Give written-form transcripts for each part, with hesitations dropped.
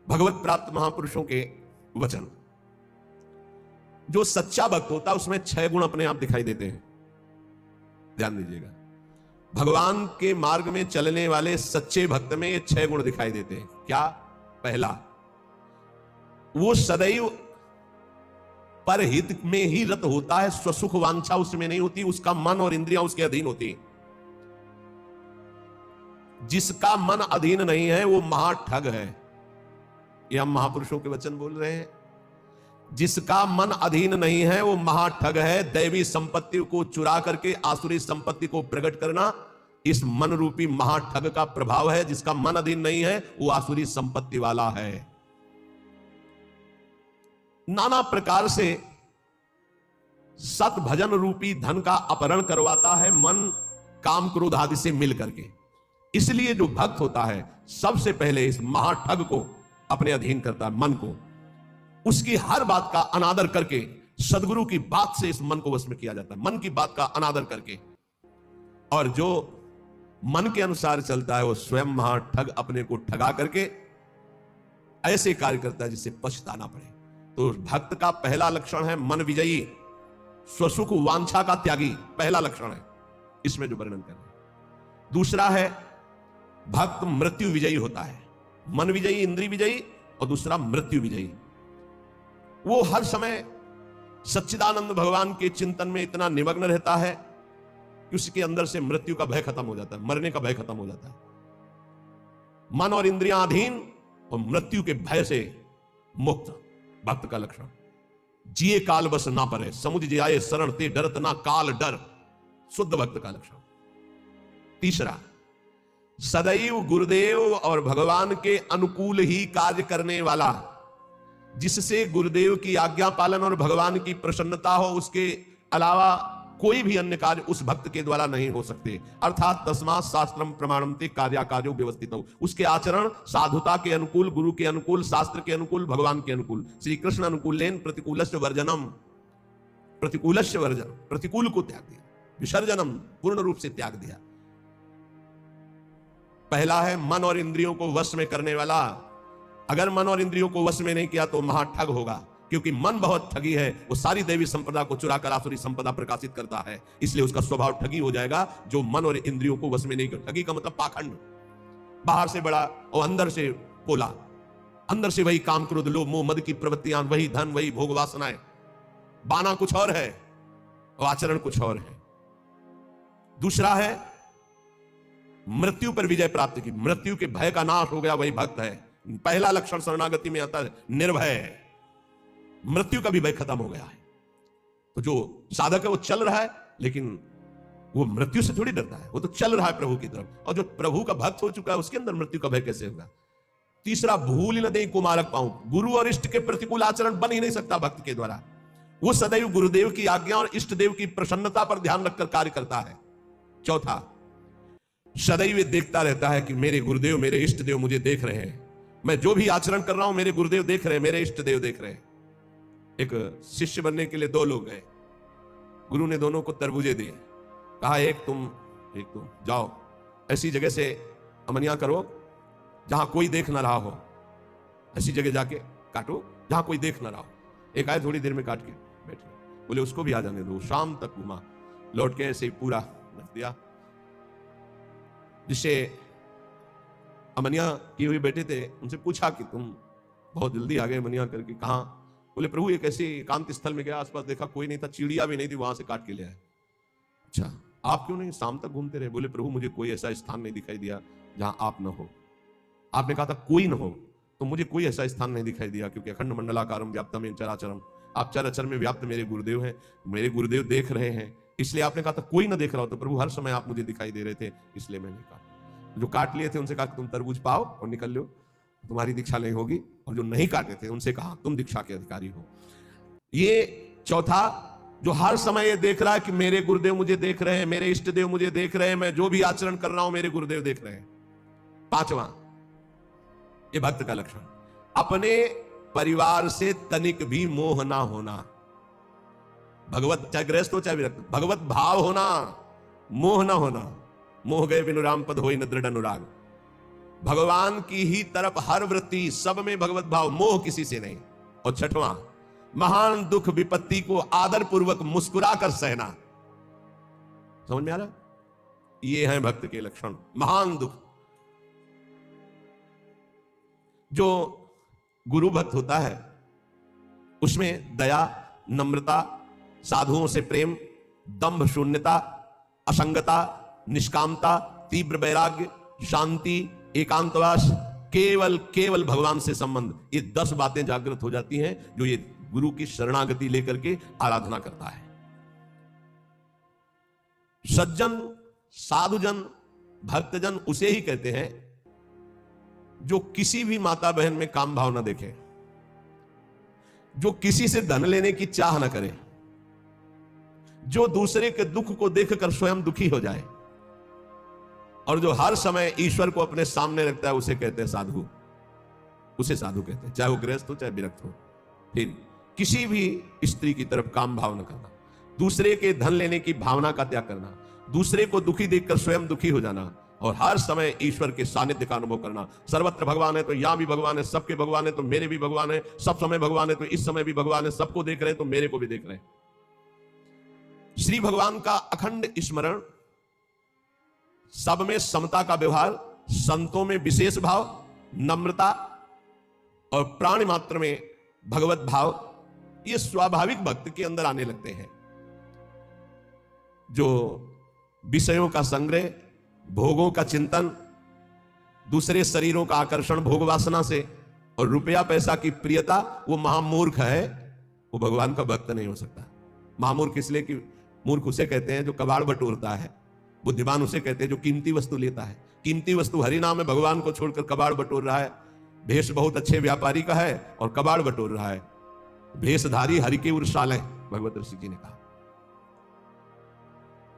भगवत प्राप्त महापुरुषों के वचन। जो सच्चा भक्त होता है उसमें 6 गुण अपने आप दिखाई देते हैं। ध्यान दीजिएगा, भगवान के मार्ग में चलने वाले सच्चे भक्त में ये 6 गुण दिखाई देते हैं। क्या? पहला, वो सदैव परहित में ही रत होता है, स्वसुख वांछा उसमें नहीं होती, उसका मन और इंद्रियां उसके अधीन होती। जिसका मन अधीन नहीं है वो महाठग है। ये हम महापुरुषों के वचन बोल रहे हैं। जिसका मन अधीन नहीं है वो महाठग है। दैवी संपत्ति को चुरा करके आसुरी संपत्ति को प्रकट करना इस मन रूपी महाठग का प्रभाव है। जिसका मन अधीन नहीं है वो आसुरी संपत्ति वाला है। नाना प्रकार से सत भजन रूपी धन का अपहरण करवाता है मन काम क्रोध आदि से मिल करके। इसलिए जो भक्त होता है सबसे पहले इस महाठग को अपने अधीन करता है, मन को। उसकी हर बात का अनादर करके, सदगुरु की बात से इस मन को वश में किया जाता है, मन की बात का अनादर करके। और जो मन के अनुसार चलता है वो स्वयं महाठग अपने को ठगा करके ऐसे कार्य करता है जिससे पछताना पड़े। तो भक्त का पहला लक्षण है मन विजयी, स्वसुख वांछा का त्यागी, पहला लक्षण है इसमें जो वर्णन कर रहे हैं। दूसरा है भक्त मृत्यु विजयी होता है। मन विजयी, इंद्रिय विजयी, और दूसरा मृत्यु विजयी। वो हर समय सच्चिदानंद भगवान के चिंतन में इतना निमग्न रहता है कि उसके अंदर से मृत्यु का भय खत्म हो जाता है, मरने का भय खत्म हो जाता है। मन और इंद्रियां अधीन और मृत्यु के भय से मुक्त, भक्त का लक्षण। जिए काल बस ना परे, समुझ जाए शरण ते डरत ना काल डर, शुद्ध भक्त का लक्षण। तीसरा, सदैव गुरुदेव और भगवान के अनुकूल ही कार्य करने वाला, जिससे गुरुदेव की आज्ञा पालन और भगवान की प्रसन्नता हो, उसके अलावा कोई भी अन्य कार्य उस भक्त के द्वारा नहीं हो सकते। अर्थात तस्मात् शास्त्रम प्रमाणन्ते कार्याकार्यो व्यवस्थितौ। उसके आचरण साधुता के अनुकूल, गुरु के अनुकूल, शास्त्र के अनुकूल, भगवान के अनुकूल। श्री कृष्ण अनुकूलेन प्रतिकूलस्य वर्जनम, प्रतिकूलस्य वर्जन, प्रतिकूल को त्याग दिया, विसर्जनम पूर्ण रूप से त्याग दिया। पहला है मन और इंद्रियों को वश में करने वाला। अगर मन और इंद्रियों को वश में नहीं किया तो महाठग होगा, क्योंकि मन बहुत ठगी है। वो सारी देवी संपदा को चुरा कर आसुरी संपदा प्रकाशित करता है, इसलिए उसका स्वभाव ठगी हो जाएगा। जो मन और इंद्रियों को वश में नहीं कर, ठगी का मतलब पाखंड, बाहर से बड़ा और अंदर से पोला, अंदर से वही काम क्रोध लोभ मोह मद की प्रवृत्तियां, वही धन, वही भोग वासनाएं। बाना कुछ और है और आचरण कुछ और है। दूसरा है मृत्यु पर विजय प्राप्त की, मृत्यु के भय का नाश हो गया, वही भक्त है। पहला लक्षण शरणागति में आता है निर्भय, मृत्यु का भी भय खत्म हो गया है। तो जो साधक है वो चल रहा है, लेकिन वो मृत्यु से थोड़ी डरता है, वो तो चल रहा है प्रभु की तरफ। और जो प्रभु का भक्त हो चुका है उसके अंदर मृत्यु का भय कैसे होगा। तीसरा, भूल न दे कुमारक पाऊं, गुरु और इष्ट के प्रतिकूल आचरण बन ही नहीं सकता भक्त के द्वारा। वो सदैव गुरुदेव की आज्ञा और इष्ट देव की प्रसन्नता पर ध्यान रखकर कार्य करता है। चौथा, सदैव देखता रहता है कि मेरे गुरुदेव, मेरे इष्ट देव मुझे देख रहे हैं, मैं जो भी आचरण कर रहा हूं मेरे गुरुदेव देख रहे हैं, मेरे इष्ट देव देख रहे हैं। एक शिष्य बनने के लिए 2 लोग गए, गुरु ने दोनों को तरबूजे दिए, कहा एक तुम जाओ ऐसी जगह से अमनिया करो जहां कोई देख ना रहा हो, ऐसी जगह जाके काटो जहां कोई देख ना रहा हो। एक आए थोड़ी देर में काट के बैठ गए, बोले उसको भी आ जाने दो। शाम तक घुमा, लौट के ऐसे ही पूरा रख दिया। जिससे अमनिया किए हुए बैठे थे उनसे पूछा कि तुम बहुत जल्दी आ गए अमनिया करके, कहां? बोले प्रभु एक ऐसे एकांत स्थल में गया, आसपास देखा कोई नहीं था, चिड़िया भी नहीं थी, वहां से काट के ले आए। अच्छा, आप क्यों नहीं शाम तक घूमते रहे? बोले प्रभु मुझे कोई ऐसा स्थान नहीं दिखाई दिया जहां आप न हो। आपने कहा था कोई न हो, तो मुझे कोई ऐसा स्थान नहीं दिखाई दिया, क्योंकि अखंड मंडलाकारम व्याप्तम चराचरम, आप चराचर में व्याप्त मेरे गुरुदेव हैं, मेरे गुरुदेव देख रहे हैं। इसलिए आपने कहा था कोई ना देख रहा हो, तो प्रभु हर समय आप मुझे दिखाई दे रहे थे, इसलिए मैंने कहा। जो काट लिए थे उनसे कहा तुम तरबूज पाओ और निकल लो, तुम्हारी दीक्षा नहीं होगी। और जो नहीं काटे थे उनसे कहा तुम दीक्षा के अधिकारी हो। ये चौथा, जो हर समय ये देख रहा है कि मेरे गुरुदेव मुझे देख रहे हैं, मेरे इष्ट देव मुझे देख रहे हैं, मैं जो भी आचरण कर रहा हूं मेरे गुरुदेव देख रहे हैं। पांचवा, ये भक्त का लक्षण, अपने परिवार से तनिक भी मोह ना होना। भगवत, चाहे गृहस्थ हो चाहे विरक्त, भगवत भाव होना, मोह ना होना। मोह गए बिनु राम पद होई न दृढ़ अनुराग। भगवान की ही तरफ हर वृत्ति, सब में भगवत भाव, मोह किसी से नहीं। और छठवां, महान दुख विपत्ति को आदर पूर्वक मुस्कुरा कर सहना। समझ में आ रहा? ये है भक्त के लक्षण। महान दुख, जो गुरु भक्त होता है उसमें दया, नम्रता, साधुओं से प्रेम, दंभ शून्यता, असंगता, निष्कामता, तीव्र वैराग्य, शांति, एकांतवास, केवल भगवान से संबंध, ये 10 बातें जागृत हो जाती हैं जो ये गुरु की शरणागति लेकर के आराधना करता है। सज्जन, साधुजन, भक्तजन उसे ही कहते हैं जो किसी भी माता बहन में काम भाव न देखे, जो किसी से धन लेने की चाह न करे, जो दूसरे के दुख को देखकर स्वयं दुखी हो जाए, और जो हर समय ईश्वर को अपने सामने रखता है, उसे कहते हैं साधु। उसे साधु कहते हैं, चाहे वो गृहस्थ हो चाहे विरक्त हो। फिर किसी भी स्त्री की तरफ काम भाव न करना, दूसरे के धन लेने की भावना का त्याग करना, दूसरे को दुखी देखकर स्वयं दुखी हो जाना, और हर समय ईश्वर के सानिध्य का अनुभव करना। सर्वत्र भगवान है तो यहां भी भगवान है, सबके भगवान है तो मेरे भी भगवान है, सब समय भगवान है तो इस समय भी भगवान है, सबको देख रहे हैं तो मेरे को भी देख रहे हैं। श्री भगवान का अखंड स्मरण, सब में समता का व्यवहार, संतों में विशेष भाव, नम्रता और प्राणी मात्र में भगवत भाव, ये स्वाभाविक भक्त के अंदर आने लगते हैं। जो विषयों का संग्रह, भोगों का चिंतन, दूसरे शरीरों का आकर्षण भोग वासना से, और रुपया पैसा की प्रियता, वो महामूर्ख है, वो भगवान का भक्त नहीं हो सकता। महामूर्ख इसलिए कि मूर्ख उसे कहते हैं जो कबाड़ बटोरता है, बुद्धिमान उसे कहते हैं जो कीमती वस्तु लेता है। कीमती वस्तु हरि नाम में भगवान को छोड़कर कबाड़ बटोर रहा है। भेष बहुत अच्छे व्यापारी का है और कबाड़ बटोर रहा है। भेषधारी हरि के उर्साल है, भगवत ऋषि जी ने कहा।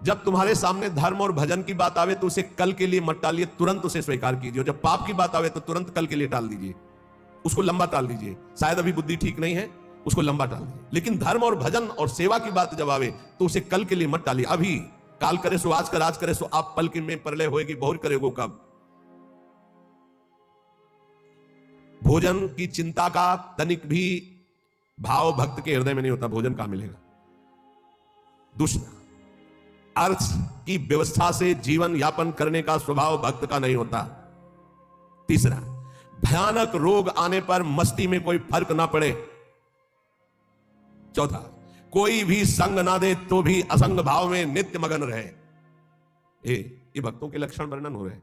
जब तुम्हारे सामने धर्म और भजन की बात आवे तो उसे कल के लिए मत टालिए, तुरंत उसे स्वीकार कीजिए। जब पाप की बात आवे तो तुरंत कल के लिए टाल दीजिए, उसको लंबा टाल दीजिए। शायद अभी बुद्धि ठीक नहीं है, उसको लंबा टाल दीजिए। लेकिन धर्म और भजन और सेवा की बात जब आवे तो उसे कल के लिए मत टालिए। अभी काल करे सो आज कर, आज करे सो आप पल की में प्रलय होएगी, बहुर करेगो कब। भोजन की चिंता का तनिक भी भाव भक्त के हृदय में नहीं होता, भोजन कहां मिलेगा। दूसरा, अर्थ की व्यवस्था से जीवन यापन करने का स्वभाव भक्त का नहीं होता। तीसरा, भयानक रोग आने पर मस्ती में कोई फर्क ना पड़े। चौथा, कोई भी संग ना दे तो भी असंग भाव में नित्य मगन रहे। ये भक्तों के लक्षण वर्णन हो रहे हैं।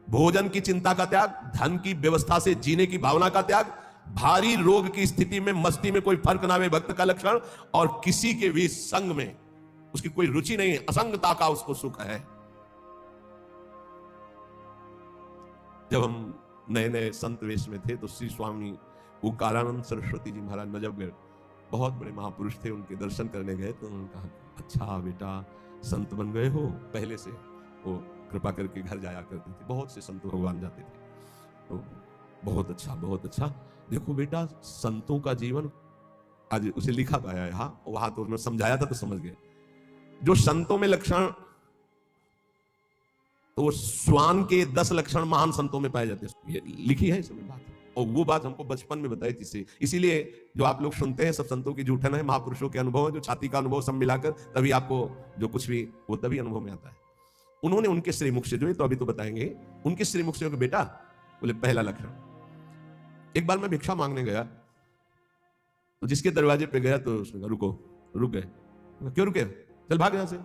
भोजन की चिंता का त्याग, धन की व्यवस्था से जीने की भावना का त्याग, भारी रोग की स्थिति में मस्ती में कोई फर्क ना आवे, भक्त का लक्षण, और किसी के भी संग में उसकी कोई रुचि नहीं, असंगता का उसको सुख है। जब हम नए नए संत वेश में थे तो श्री स्वामी ओंकारानंद सरस्वती जी महाराज नजफगढ़, बहुत बड़े महापुरुष थे, उनके दर्शन करने गए तो उन्होंने कहा, अच्छा बेटा संत बन गए हो। पहले से वो कृपा करके घर जाया करते थे, बहुत से संत भगवान जाते थे, तो बहुत अच्छा बहुत अच्छा। देखो बेटा संतों का जीवन, आज उसे लिखा पाया है, हाँ वहां तो उन्होंने समझाया था तो समझ गए। जो संतों में लक्षण, तो वो श्वान के 10 लक्षण महान संतों में पाए जाते हैं, ये लिखी है इसमें बात। और वो बात हमको बचपन में बताई थी। इसीलिए जो आप लोग सुनते हैं सब संतों की झूठन है, महापुरुषों के अनुभव है, जो छाती का अनुभव सब मिलाकर तभी आपको जो कुछ भी वो तभी अनुभव में आता है। उन्होंने उनके श्रीमुख से, जो तो अभी तो बताएंगे, उनके श्रीमुख से बेटा बोले पहला लक्षण, एक बार मैं भिक्षा मांगने गया तो जिसके दरवाजे पे गया तो उसने कहा रुको, रुक गए। क्यों रुके? चल भाग यहां से।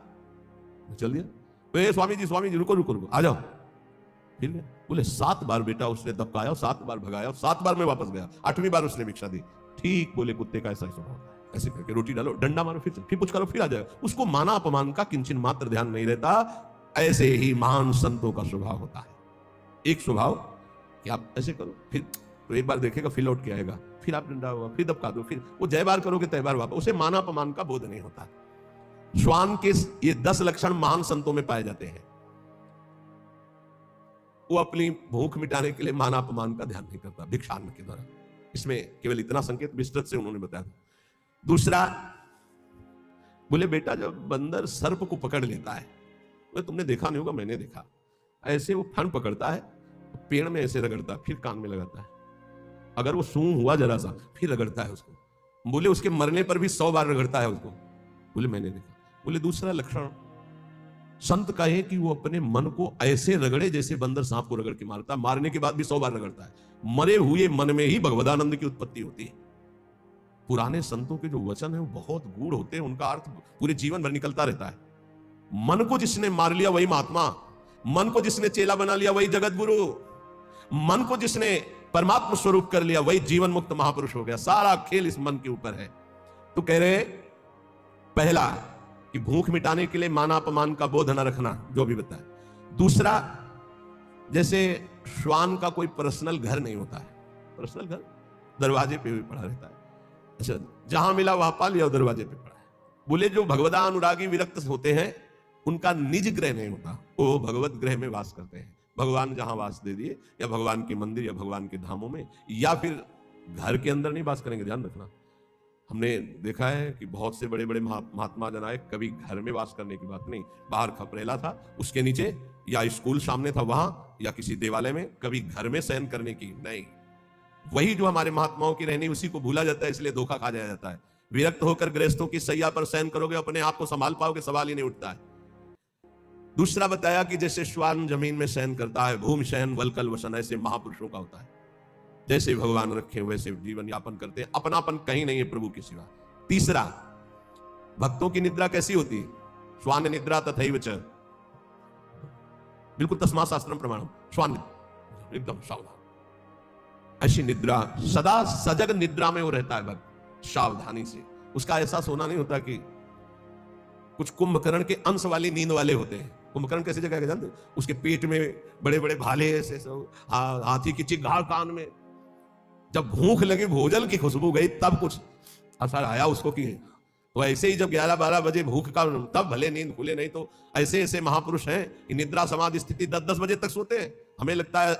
चल दिया। स्वामी जी रुको रुको रुको, आ जाओ। फिर गया, बोले 7 बार बेटा उसने दबकाया, 7 बार भगाया, 7 बार मैं वापस गया, 8वीं बार उसने भिक्षा दी। ठीक बोले कुत्ते का ऐसा ही स्वभाव, ऐसे करके रोटी डालो, डंडा मारो, फिर कुछ करो, फिर आ जाएगा। उसको माना अपमान का किंचन मात्र ध्यान नहीं रहता। ऐसे ही महान संतों का स्वभाव होता है। एक स्वभाव कि आप ऐसे करो, फिर तो एक बार देखेगा, फिर लौट के आएगा, फिर आप डंडा होगा, फिर दबका दो, फिर वो जय बार करोगे तय बार वापस। उसे माना अपमान का बोध नहीं होता। श्वान के ये 10 लक्षण महान संतों में पाए जाते हैं। वो अपनी भूख मिटाने के लिए माना अपमान का ध्यान नहीं करता भिक्षान्न के द्वारा। इसमें केवल इतना संकेत विस्तृत से उन्होंने बताया। दूसरा, बोले बेटा जब बंदर सर्प को पकड़ लेता है, तुमने देखा नहीं होगा, मैंने देखा, ऐसे वो फन पकड़ता है, पेड़ में ऐसे रगड़ता है, फिर कान में लगाता है, अगर वो सूंघ हुआ जरा सा फिर रगड़ता है उसको। बोले उसके मरने पर भी 100 बार रगड़ता है उसको। बोले मैंने देखा। बोले दूसरा लक्षण, संत कहे कि वो अपने मन को ऐसे रगड़े जैसे बंदर सांप को रगड़ के मारता, मारने के बाद भी 100 बार रगड़ता है। मरे हुए मन में ही भगवदानंद की उत्पत्ति होती है। पुराने संतों के जो वचन है वो बहुत गूढ़ होते हैं, उनका अर्थ पूरे जीवन भर निकलता रहता है। मन को जिसने मार लिया वही महात्मा, मन को जिसने चेला बना लिया वही जगत गुरु, मन को जिसने परमात्मा स्वरूप कर लिया वही जीवन मुक्त महापुरुष हो गया। सारा खेल इस मन के ऊपर है। तो कह रहे पहला कि भूख मिटाने के लिए माना अपमान का बोध न रखना, जो भी बताया। दूसरा, जैसे श्वान का कोई पर्सनल घर नहीं होता है, पर्सनल घर दरवाजे पे भी पड़ा रहता है। अच्छा, जहां मिला वहां पा लिया, दरवाजे पे पड़ा है। बोले जो भगवदा अनुरागी विरक्त होते हैं उनका निज ग्रह नहीं होता, वो भगवत ग्रह में वास करते हैं। भगवान जहां वास दे दिए, या भगवान के मंदिर या भगवान के धामों में, या फिर घर के अंदर नहीं वास करेंगे। ध्यान रखना, हमने देखा है कि बहुत से बड़े बड़े महात्मा जन आए, कभी घर में वास करने की बात नहीं। बाहर खपरेला था, उसके नीचे या स्कूल सामने था वहां, या किसी देवालय में, कभी घर में शयन करने की नहीं। वही जो हमारे महात्माओं की रहनी, उसी को भूला जाता है, इसलिए धोखा खा जाया जाता है। विरक्त होकर गृहस्थों की सैया पर शयन करोगे, अपने आप को संभाल पाओगे, सवाल ही नहीं उठता है। दूसरा बताया कि जैसे श्वान जमीन में शयन करता है, भूमि शयन वलकल वसन, ऐसे महापुरुषों का होता है। जैसे भगवान रखे वैसे जीवन यापन करते हैं, अपनापन कहीं नहीं है प्रभु के सिवा। तीसरा, भक्तों की निद्रा कैसी होती है? श्वान निद्रा तथैव च, बिल्कुल तस्मा शास्त्रम प्रमाणम। श्वान एकदम सावधान, ऐसी निद्रा, सदा सजग निद्रा में वो रहता है भक्त, सावधानी से। उसका ऐसा सोना नहीं होता कि कुछ कुंभकर्ण के अंश वाली नींद वाले होते हैं। कुंभकर्ण कैसी जगह जानते? उसके पेट में बड़े बड़े भाले ऐसे सब, हाथी की चिघाड़ कान में। जब भूख लगी, भोजन की खुशबू गई, तब कुछ असर आया उसको कि तो ऐसे ही जब 11-12 बजे भूख का, तब भले नींद खुले, नहीं तो ऐसे ऐसे महापुरुष हैं कि निद्रा समाधि स्थिति 10-10 बजे तक सोते हैं। हमें लगता है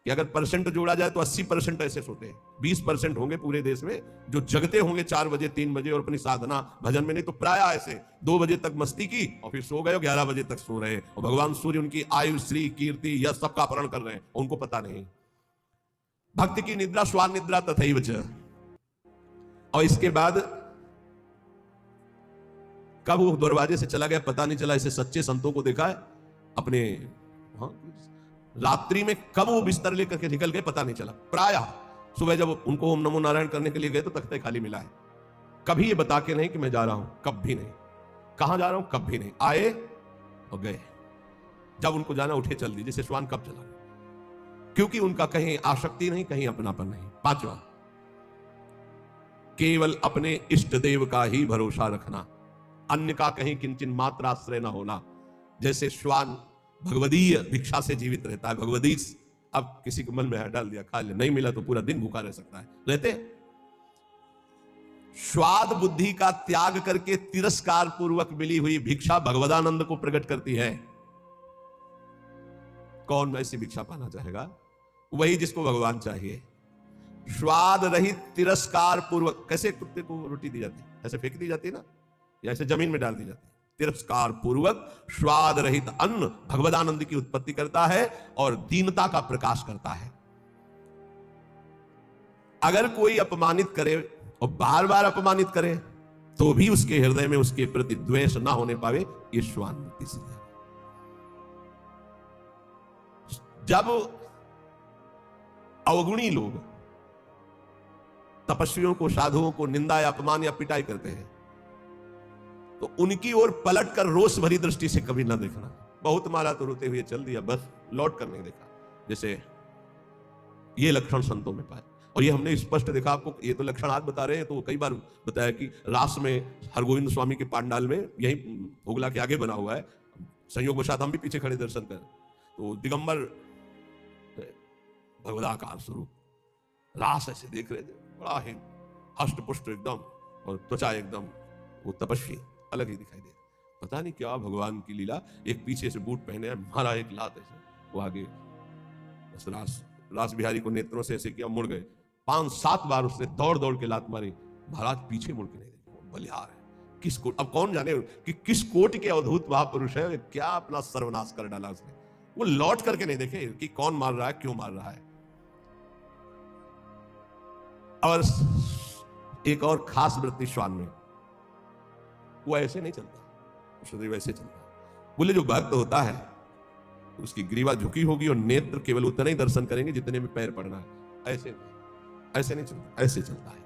कि अगर परसेंट जोड़ा जाए तो 80% ऐसे सोते हैं। 20% होंगे पूरे देश में जो जगते होंगे 4 बजे 3 बजे और अपनी साधना भजन में, नहीं तो प्राय ऐसे 2 बजे तक मस्ती की और फिर सो गए, 11 बजे तक सो रहे, और भगवान सूर्य उनकी आयु, श्री, कीर्ति यह सबका अपहरण कर रहे हैं, उनको पता नहीं। भक्ति की निद्रा श्वान निद्रा तथैव च। और इसके बाद कब वो दरवाजे से चला गया पता नहीं चला। ऐसे सच्चे संतों को देखा है अपने, रात्रि में कब वो बिस्तर लेकर के निकल गए पता नहीं चला। प्राय सुबह जब उनको ओम नमो नारायण करने के लिए गए तो तख्ते खाली मिला है। कभी ये बता के नहीं कि मैं जा रहा हूं, कभी नहीं। कहां जा रहा हूं, कभी नहीं। आए और गए, जब उनको जाना उठे चल दी, जैसे श्वान कब चला गया, क्योंकि उनका कहीं आसक्ति नहीं, कहीं अपनापन नहीं। पांचवा, केवल अपने इष्ट देव का ही भरोसा रखना, अन्य का कहीं किंचन मात्र आश्रय न होना। जैसे श्वान भगवदीय भिक्षा से जीवित रहता है, भगवदीश, अब किसी को मन में डाल दिया, खा लिया, नहीं मिला तो पूरा दिन भूखा रह सकता है, रहते। स्वाद बुद्धि का त्याग करके तिरस्कार पूर्वक मिली हुई भिक्षा भगवदानंद को प्रकट करती है। कौन ऐसी भिक्षा पाना चाहेगा? वही जिसको भगवान चाहिए। स्वाद रहित तिरस्कार पूर्वक, कैसे कुत्ते को रोटी दी जाती है, ऐसे फेंक दी जाती है ना, या ऐसे जमीन में डाल दी जाती है। तिरस्कार पूर्वक स्वाद रहित अन्न भगवदानंद की उत्पत्ति करता है और दीनता का प्रकाश करता है। अगर कोई अपमानित करे और बार बार अपमानित करे तो भी उसके हृदय में उसके प्रति द्वेष ना होने पावे, ये श्वान वृत्ति से है। जब अवगुणी लोग तपस्वियों को, साधुओं को निंदा या अपमान या पिटाई करते हैं तो उनकी ओर पलट कर रोष भरी दृष्टि से कभी ना देखना। बहुत मारा तो रोते हुए चल दिया, बस लौट कर नहीं देखा। जैसे ये लक्षण संतों में पाए, और ये हमने स्पष्ट देखा। आपको ये तो लक्षण आज बता रहे हैं, तो कई बार बताया कि रास में हरगोविंद स्वामी के पांडाल में, यही भोगला के आगे बना हुआ है, संयोग वशात हम भी पीछे खड़े दर्शन कर, तो दिगंबर भगवदाकार स्वरूप रास ऐसे देख रहे थे, बड़ा ही हष्ट पुष्ट एकदम, और त्वचा एकदम, वो तपस्वी अलग ही दिखाई दे। पता नहीं क्या भगवान की लीला, एक पीछे से बूट पहने मारा एक लात ऐसे, वो आगे बस रास बिहारी को नेत्रों से ऐसे किया, मुड़ गए। 5-7 बार उसने दौड़ दौड़ के लात मारी, महाराज पीछे मुड़ के नहीं देखे, बलिहार है। किस कोट, अब कौन जाने कि किस कोट के अवधूत महापुरुष है, क्या अपना सर्वनाश कर डाला उसने। वो लौट करके नहीं देखे कि कौन मार रहा है, क्यों मार रहा है। और एक और खास वृत्ति श्वान में, वो ऐसे नहीं चलता, शरीर वैसे चलता है। बोले जो भक्त होता है उसकी ग्रीवा झुकी होगी और नेत्र केवल उतना ही दर्शन करेंगे जितने में पैर पड़ना है। ऐसे ऐसे नहीं चलता, ऐसे चलता है।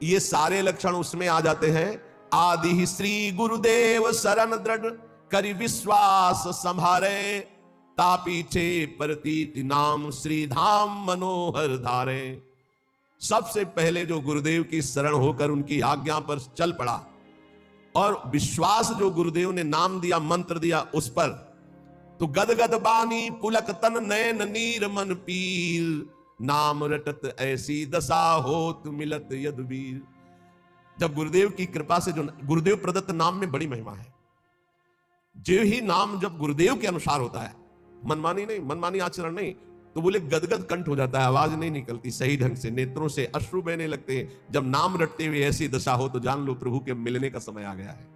ये सारे लक्षण उसमें आ जाते हैं। आदि ही श्री गुरुदेव शरण दृढ़ करि विश्वास संभारे, तापीछे प्रतीति नाम श्री धाम मनोहर धारे। सबसे पहले जो गुरुदेव की शरण होकर उनकी आज्ञा पर चल पड़ा और विश्वास जो गुरुदेव ने नाम दिया, मंत्र दिया उस पर, तो गदगद बानी पुलक तन नयन नीर मन पीर, नाम रटत ऐसी दशा होत मिलत यदुवीर। जब गुरुदेव की कृपा से, जो गुरुदेव प्रदत्त नाम में बड़ी महिमा है, जो ही नाम जब गुरुदेव के अनुसार होता है, मनमानी नहीं, मनमानी आचरण नहीं, तो बोले गदगद कंठ हो जाता है, आवाज नहीं निकलती सही ढंग से, नेत्रों से अश्रु बहने लगते हैं। जब नाम रटते हुए ऐसी दशा हो तो जान लो प्रभु के मिलने का समय आ गया है।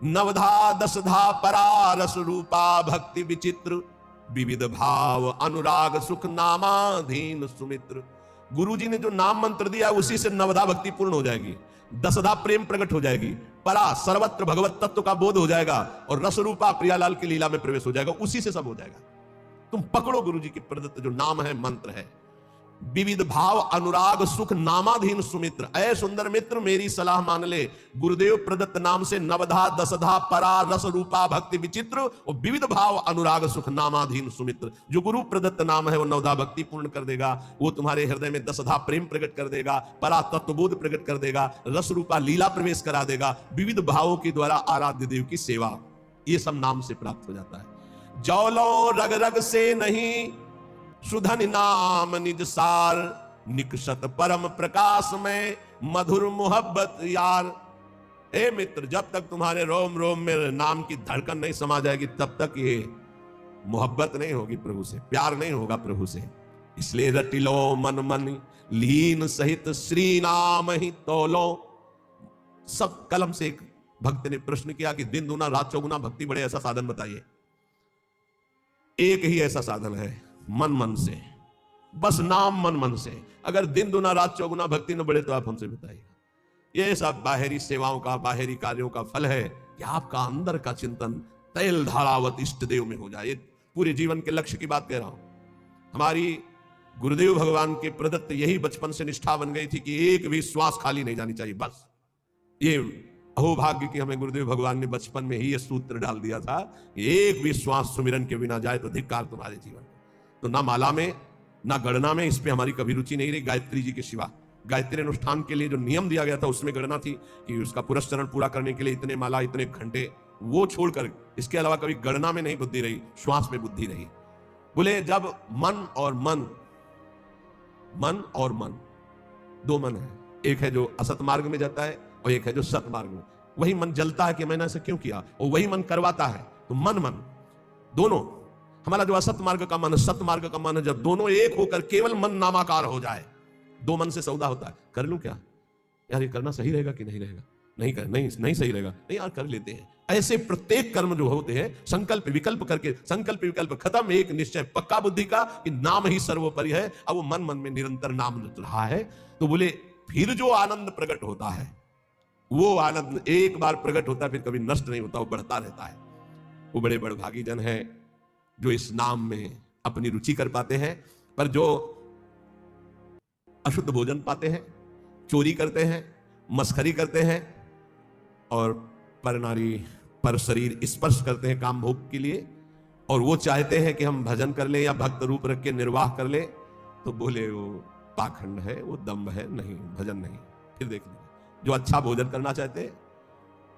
नवधा दशधा परा रस रूपा भक्ति विचित्र, विविध भाव अनुराग सुख नामाधीन सुमित्र। गुरु जी ने जो नाम मंत्र दिया उसी से नवधा भक्ति पूर्ण हो जाएगी, दशधा प्रेम प्रकट हो जाएगी, परा सर्वत्र भगवत तत्व का बोध हो जाएगा और रस रूपा प्रियालाल की लीला में प्रवेश हो जाएगा। उसी से सब हो जाएगा। तुम पकड़ो गुरु जी की प्रदत्त जो नाम है, मंत्र है। विविध भाव अनुराग सुख नामाधीन सुमित्र, ऐ सुंदर मित्र मेरी सलाह मान ले। गुरुदेव प्रदत्त नाम से नवधा दशधा परा रस रूपा भक्ति विचित्र और विविध भाव अनुराग सुख नामाधीन सुमित्र। जो गुरु प्रदत्त नाम है वो नवधा भक्ति पूर्ण कर देगा, वो तुम्हारे हृदय में दशधा प्रेम प्रकट कर देगा, परा तत्वबोध प्रकट कर देगा, रस रूपा लीला प्रवेश करा देगा, विविध भावों के द्वारा आराध्य देव की सेवा, ये सब नाम से प्राप्त हो जाता है। जौलो रग रग से नहीं सुधन नाम निज सार, निकषत परम प्रकाश में मधुर मोहब्बत यार। ए मित्र, जब तक तुम्हारे रोम रोम में नाम की धड़कन नहीं समा जाएगी तब तक ये मोहब्बत नहीं होगी प्रभु से, प्यार नहीं होगा प्रभु से। इसलिए रटिलो मन मन लीन सहित श्री नाम ही तोलो। सब कलम से एक भक्त ने प्रश्न किया कि दिन दुना रात चौगुना भक्ति बढ़े, ऐसा साधन बताइए। एक ही ऐसा साधन है, मन मन से, बस नाम मन मन से। अगर दिन दुना रात चौगुना भक्ति न बढ़े तो आप हमसे बताइए। ये सब बाहरी सेवाओं का, बाहरी कार्यों का फल है कि आपका अंदर का चिंतन तैल धारावत इष्ट देव में हो जाए। ये पूरे जीवन के लक्ष्य की बात कह रहा हूं। हमारी गुरुदेव भगवान के प्रदत्त यही बचपन से निष्ठा बन गई थी कि एक भी श्वास खाली नहीं जानी चाहिए। बस ये अहोभाग्य कि हमें गुरुदेव भगवान ने बचपन में ही ये सूत्र डाल दिया था, एक भी श्वास सुमिरन के बिना जाए तो धिक्कार तुम्हारे जीवन। तो ना माला में ना गणना में, इस पे हमारी कभी रुचि नहीं रही। गायत्री जी के सिवा गायत्री अनुष्ठान के लिए जो नियम दिया गया था उसमें गणना थी कि उसका पुरस्चरण पूरा करने के लिए इतने माला, इतने घंटे, वो छोड़कर इसके अलावा कभी गणना में नहीं बुद्धि रही, श्वास में बुद्धि रही। बोले जब मन और मन, मन और मन दो मन है, एक है जो असत मार्ग में जाता है और एक है जो सत मार्ग में। वही मन जलता है कि मैंने ऐसा क्यों किया, और वही मन करवाता है। तो मन मन दोनों, हमारा जो असत मार्ग का मन, सत मार्ग का मन, जब दोनों एक होकर केवल मन नामाकार हो जाए, दो मन से सौदा होता है। कर लूं क्या यार, ये करना सही रहेगा कि नहीं रहेगा, नहीं कर, नहीं सही रहेगा, नहीं यार कर लेते हैं। ऐसे प्रत्येक कर्म जो होते हैं संकल्प विकल्प करके, संकल्प विकल्प खत्म, एक निश्चय पक्का बुद्धि का कि नाम ही सर्वोपरि है। अब वो मन मन में निरंतर नाम रहा है। तो बोले फिर जो आनंद प्रकट होता है, वो आनंद एक बार प्रकट होता है, फिर कभी नष्ट नहीं होता, वो बढ़ता रहता है। वो बड़े बड़भागी जन है जो इस नाम में अपनी रुचि कर पाते हैं। पर जो अशुद्ध भोजन पाते हैं, चोरी करते हैं, मस्खरी करते हैं और पर नारी पर शरीर स्पर्श करते हैं काम भोग के लिए, और वो चाहते हैं कि हम भजन कर ले या भक्त रूप रख के निर्वाह कर ले, तो बोले वो पाखंड है, वो दम्भ है, नहीं भजन नहीं। फिर देख लेंगे जो अच्छा भोजन करना चाहते हैं,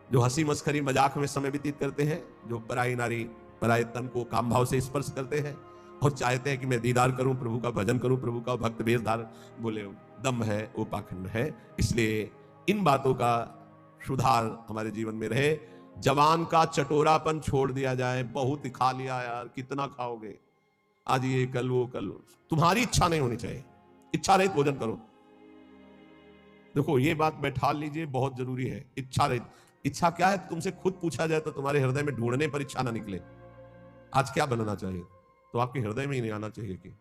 जो हंसी मस्खरी मजाक में समय व्यतीत करते हैं, जो पराई नारी पराये तन को काम भाव से स्पर्श करते हैं और चाहते हैं कि मैं दीदार करूं प्रभु का, भजन करूं प्रभु का, भक्त वेशधार, बोले दम है, वो पाखंड है। इसलिए इन बातों का सुधार हमारे जीवन में रहे। जवान का चटोरापन छोड़ दिया जाए। बहुत खा लिया यार, कितना खाओगे, आज ये कल वो कल, तुम्हारी इच्छा नहीं होनी चाहिए। इच्छा रहित भोजन करो। देखो ये बात बैठा लीजिए, बहुत जरूरी है। इच्छा रहित, इच्छा क्या है तुमसे खुद पूछा जाए तो तुम्हारे हृदय में ढूंढने पर इच्छा ना निकले। आज क्या बनना चाहिए, तो आपके हृदय में ही नहीं आना चाहिए कि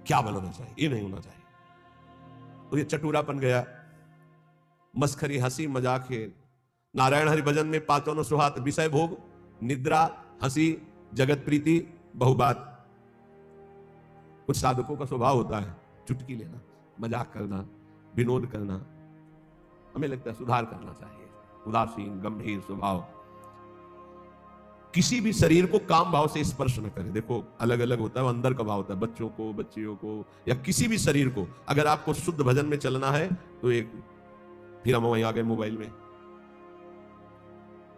क्या बनना चाहिए, ये नहीं होना चाहिए। तो ये चटूरापन गया, मस्खरी, हंसी मजाक है। नारायण हरि भजन में पाचन सुहात, विषय भोग, निद्रा, हंसी, जगत प्रीति, बहुबात। कुछ साधकों का स्वभाव होता है चुटकी लेना, मजाक करना, विनोद करना। हमें लगता है सुधार करना चाहिए। उदासीन गंभीर स्वभाव, किसी भी शरीर को काम भाव से स्पर्श न करें। देखो अलग अलग होता है, अंदर का भाव होता है, बच्चों को, बच्चियों को, या किसी भी शरीर को। अगर आपको शुद्ध भजन में चलना है तो एक, फिर हम वहीं आ गए मोबाइल में।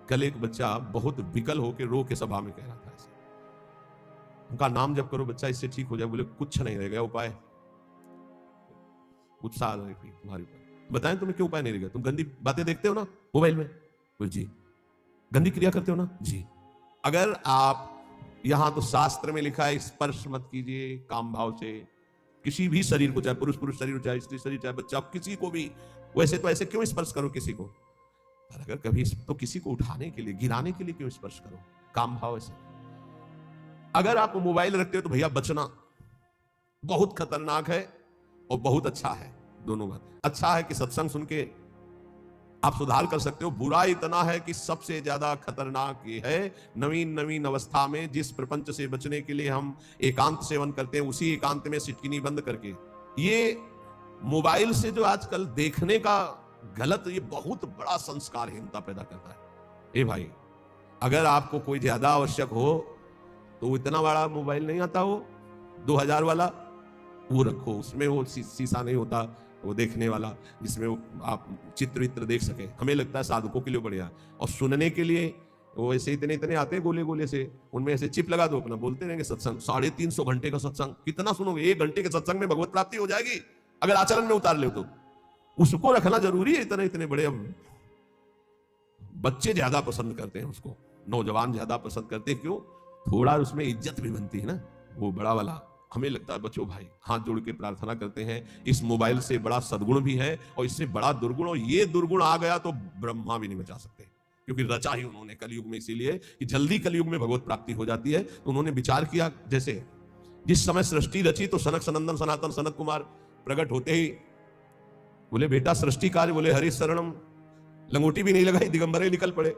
कल एक बच्चा बहुत विकल होकर रो के सभा में कह रहा था ऐसे, उनका नाम जब करो बच्चा इससे ठीक हो जाए। बोले कुछ नहीं रह गया उपाय। उत्साह तुम्हारे ऊपर, बताएं तुम्हें क्यों उपाय नहीं रह गया? तुम गंदी बातें देखते हो ना मोबाइल में? बोले जी। गंदी क्रिया करते हो ना? जी। अगर आप, यहां तो शास्त्र में लिखा है स्पर्श मत कीजिए काम भाव से किसी भी शरीर को, चाहे पुरुष शरीर हो, चाहे स्त्री शरीर, चाहे बच्चा, किसी को भी। वैसे तो ऐसे क्यों स्पर्श करो किसी को? पर अगर कभी तो किसी को उठाने के लिए, गिराने के लिए क्यों स्पर्श करो काम भाव ऐसे? अगर आप मोबाइल रखते हो तो भैया बचना, बहुत खतरनाक है और बहुत अच्छा है, दोनों बात। अच्छा है कि सत्संग सुन के आप सुधार कर सकते हो। बुरा इतना है कि सबसे ज्यादा खतरनाक ये है, नवीन अवस्था में जिस प्रपंच से बचने के लिए हम एकांत सेवन करते हैं, उसी एकांत में सिटकिनी बंद करके, ये मोबाइल से जो आजकल देखने का गलत, ये बहुत बड़ा संस्कारहीनता पैदा करता है। ए भाई, अगर आपको कोई ज्यादा आवश्यक हो तो इतना बड़ा मोबाइल नहीं आता, वो 2000 वाला वो रखो, उसमें वो शीशा नहीं होता वो देखने वाला, जिसमें वो आप चित्र वित्र देख सके। हमें लगता है साधकों के लिए बढ़िया, और सुनने के लिए वो ऐसे इतने आते हैं गोले गोले से, उनमें ऐसे चिप लगा दो, अपना बोलते रहेंगे सत्संग। 350 घंटे का सत्संग कितना सुनोगे? 1 घंटे के सत्संग में भगवत प्राप्ति हो जाएगी अगर आचरण में उतार ले तो। उसको रखना जरूरी है? इतने बड़े बच्चे ज्यादा पसंद करते हैं उसको, नौजवान ज्यादा पसंद करते हैं। क्यों? थोड़ा उसमें इज्जत भी बनती है ना, वो बड़ा वाला। हमें लगता है बच्चों भाई हाथ जोड़ के प्रार्थना करते हैं, इस मोबाइल से बड़ा सद्गुण भी है और इससे बड़ा दुर्गुण, और ये दुर्गुण आ गया तो ब्रह्मा भी नहीं बचा सकते, क्योंकि रचा ही उन्होंने कलयुग में इसीलिए कि जल्दी कलयुग में भगवत प्राप्ति हो जाती है। तो उन्होंने विचार किया, जैसे जिस समय सृष्टि रची तो सनक सनंदन सनातन सनत कुमार प्रकट होते ही बोले बेटा सृष्टि कार्य, बोले हरि शरणम, लंगोटी भी नहीं लगाई, दिगंबरे निकल पड़े।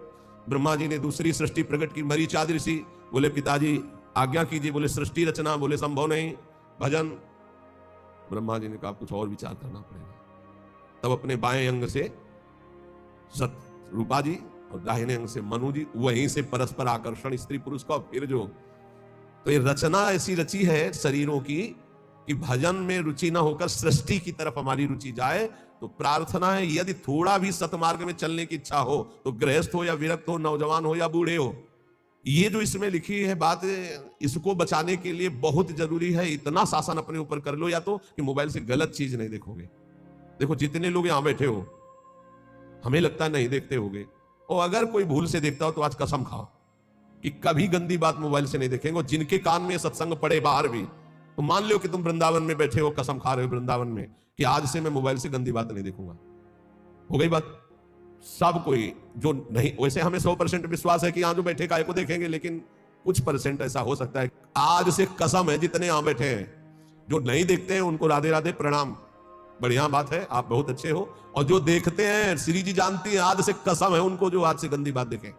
ब्रह्मा जी ने दूसरी सृष्टि प्रकट की, मरीचाद ऋषि बोले पिताजी आज्ञा कीजिए, बोले सृष्टि रचना, बोले संभव नहीं, भजन। ब्रह्मा जी ने कहा कुछ और विचार करना पड़ेगा। तब अपने बाएं अंग से सत रूपा जी और दाहिने अंग से मनु जी, वहीं से परस्पर आकर्षण स्त्री पुरुष का। फिर जो तो ये रचना ऐसी रची है शरीरों की कि भजन में रुचि ना होकर सृष्टि की तरफ हमारी रुचि जाए। तो प्रार्थना है, यदि थोड़ा भी सतमार्ग में चलने की इच्छा हो, तो गृहस्थ हो या विरक्त हो, नौजवान हो या बूढ़े हो, ये जो इसमें लिखी है बात, इसको बचाने के लिए बहुत जरूरी है। इतना शासन अपने ऊपर कर लो, या तो कि मोबाइल से गलत चीज नहीं देखोगे। देखो जितने लोग यहां बैठे हो, हमें लगता है नहीं देखते होगे, और अगर कोई भूल से देखता हो तो आज कसम खाओ कि कभी गंदी बात मोबाइल से नहीं देखेंगे। और जिनके कान में सत्संग पड़े बाहर भी, तो मान लो कि तुम वृंदावन में बैठे हो, कसम खा रहे हो वृंदावन में कि आज से मैं मोबाइल से गंदी बात नहीं देखूंगा। हो गई बात। सब कोई जो नहीं, वैसे हमें 100% विश्वास है कि यहां जो बैठे काय को देखेंगे, लेकिन कुछ परसेंट ऐसा हो सकता है। आज से कसम है जितने यहां बैठे हैं, जो नहीं देखते हैं उनको राधे राधे प्रणाम, बढ़िया बात है, आप बहुत अच्छे हो। और जो देखते हैं, श्री जी जानती है, आज से कसम है उनको जो आज से गंदी बात देखें।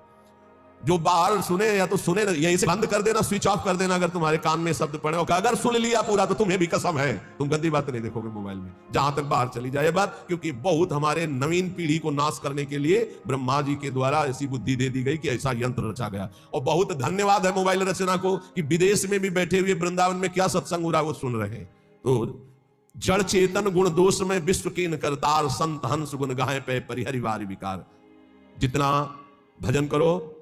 जो बाहर सुने या तो सुने, यहीं से बंद कर देना, स्विच ऑफ कर देना अगर तुम्हारे कान में शब्द पड़े। और अगर सुन लिया पूरा तो तुम्हें भी कसम है तुम गंदी बात नहीं देखोगे मोबाइल में, जहां तक बाहर चली जाए बात। क्योंकि बहुत हमारे नवीन पीढ़ी को नाश करने के लिए ब्रह्मा जी के द्वारा ऐसी बुद्धि दे दी गई कि ऐसा यंत्र रचा गया। और बहुत धन्यवाद है मोबाइल रचना को कि विदेश में भी बैठे हुए वृंदावन में क्या सत्संग हो रहा है वो सुन रहे हैं। तो जड़ चेतन गुण दोष में विश्व कीन करतार, संत हंस गुण गाहे पे परिहरिवार विकार। जितना भजन करो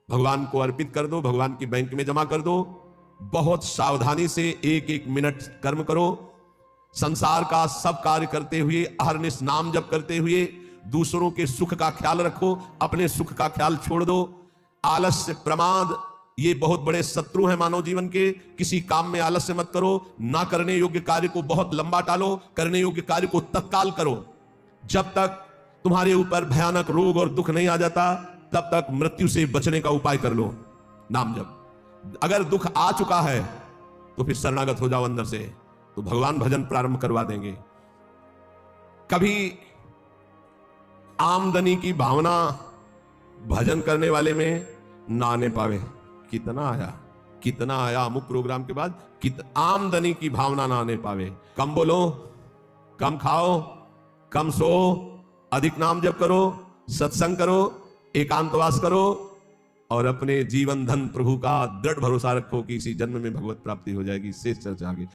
भगवान को अर्पित कर दो, भगवान की बैंक में जमा कर दो। बहुत सावधानी से एक एक मिनट कर्म करो। संसार का सब कार्य करते हुए, अहरनिश नाम जप करते हुए दूसरों के सुख का ख्याल रखो, अपने सुख का ख्याल छोड़ दो। आलस्य प्रमाद ये बहुत बड़े शत्रु हैं मानव जीवन के। किसी काम में आलस्य मत करो। ना करने योग्य कार्य को बहुत लंबा टालो, करने योग्य कार्य को तत्काल करो। जब तक तुम्हारे ऊपर भयानक रोग और दुख नहीं आ जाता, तब तक मृत्यु से बचने का उपाय कर लो। नाम जप, अगर दुख आ चुका है तो फिर शरणागत हो जाओ अंदर से, तो भगवान भजन प्रारंभ करवा देंगे। कभी आमदनी की भावना भजन करने वाले में ना आने पावे, कितना आया अमुक प्रोग्राम के बाद, आमदनी की भावना ना आने पावे। कम बोलो, कम खाओ, कम सो, अधिक नाम जप करो, सत्संग करो, एकांतवास करो और अपने जीवन धन प्रभु का दृढ़ भरोसा रखो कि इसी जन्म में भगवत प्राप्ति हो जाएगी। शेष चर्चा आगे।